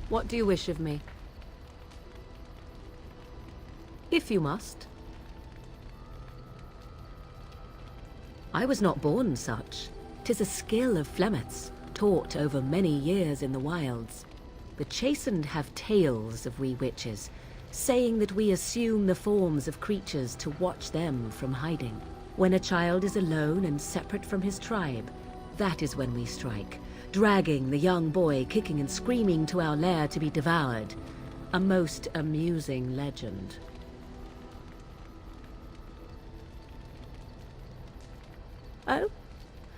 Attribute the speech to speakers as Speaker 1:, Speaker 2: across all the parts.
Speaker 1: What do you wish of me? If you must. I was not born such. 'Tis a skill of Flemeth's, taught over many years in the wilds. The chastened have tales of we witches, saying that we assume the forms of creatures to watch them from hiding. When a child is alone and separate from his tribe, that is when we strike, dragging the young boy kicking and screaming to our lair to be devoured. A most amusing legend. Oh?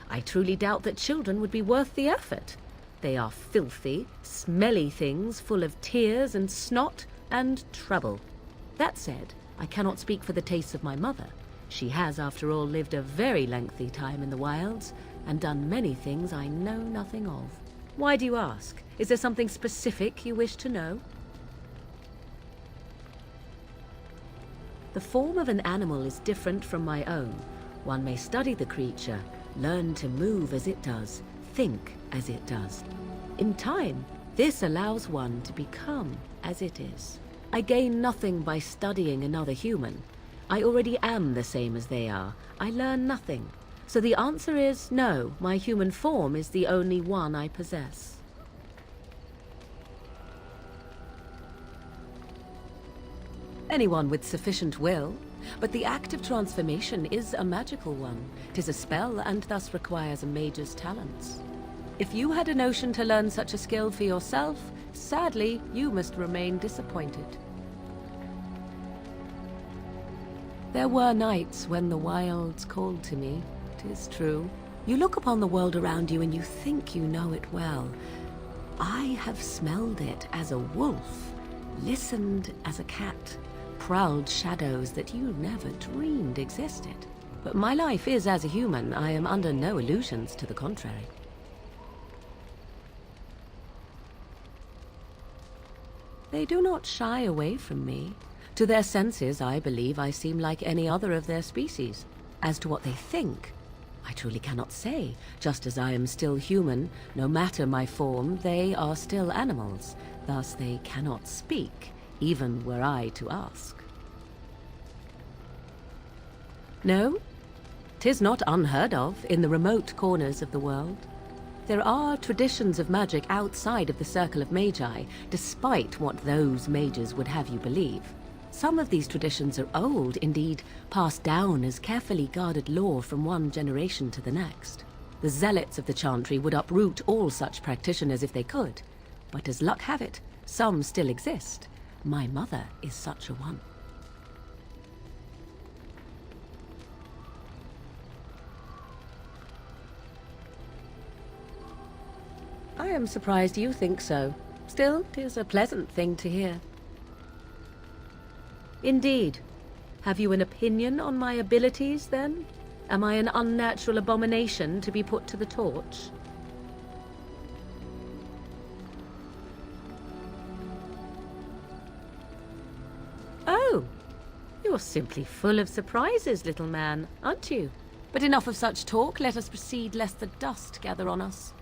Speaker 1: I truly doubt that children would be worth the effort. They are filthy, smelly things full of tears and snot and trouble. That said, I cannot speak for the tastes of my mother. She has, after all, lived a very lengthy time in the wilds and done many things I know nothing of. Why do you ask? Is there something specific you wish to know? The form of an animal is different from my own. One may study the creature, learn to move as it does, think as it does. In time, this allows one to become as it is. I gain nothing by studying another human. I already am the same as they are. I learn nothing. So the answer is no, my human form is the only one I possess. Anyone with sufficient will. But the act of transformation is a magical one. 'Tis a spell and thus requires a mage's talents. If you had a notion to learn such a skill for yourself, sadly, you must remain disappointed. There were nights when the wilds called to me, 'tis true. You look upon the world around you and you think you know it well. I have smelled it as a wolf, listened as a cat, prowled shadows that you never dreamed existed. But my life is as a human. I am under no illusions to the contrary. They do not shy away from me. To their senses, I believe I seem like any other of their species. As to what they think, I truly cannot say. Just as I am still human, no matter my form, they are still animals. Thus they cannot speak, even were I to ask. No, 'tis not unheard of in the remote corners of the world. There are traditions of magic outside of the circle of magi, despite what those mages would have you believe. Some of these traditions are old, indeed, passed down as carefully guarded lore from one generation to the next. The zealots of the Chantry would uproot all such practitioners if they could, but as luck have it, some still exist. My mother is such a one. I am surprised you think so. Still, 'tis a pleasant thing to hear. Indeed. Have you an opinion on my abilities, then? Am I an unnatural abomination to be put to the torch? Oh, you're simply full of surprises, little man, aren't you? But enough of such talk. Let us proceed, lest the dust gather on us.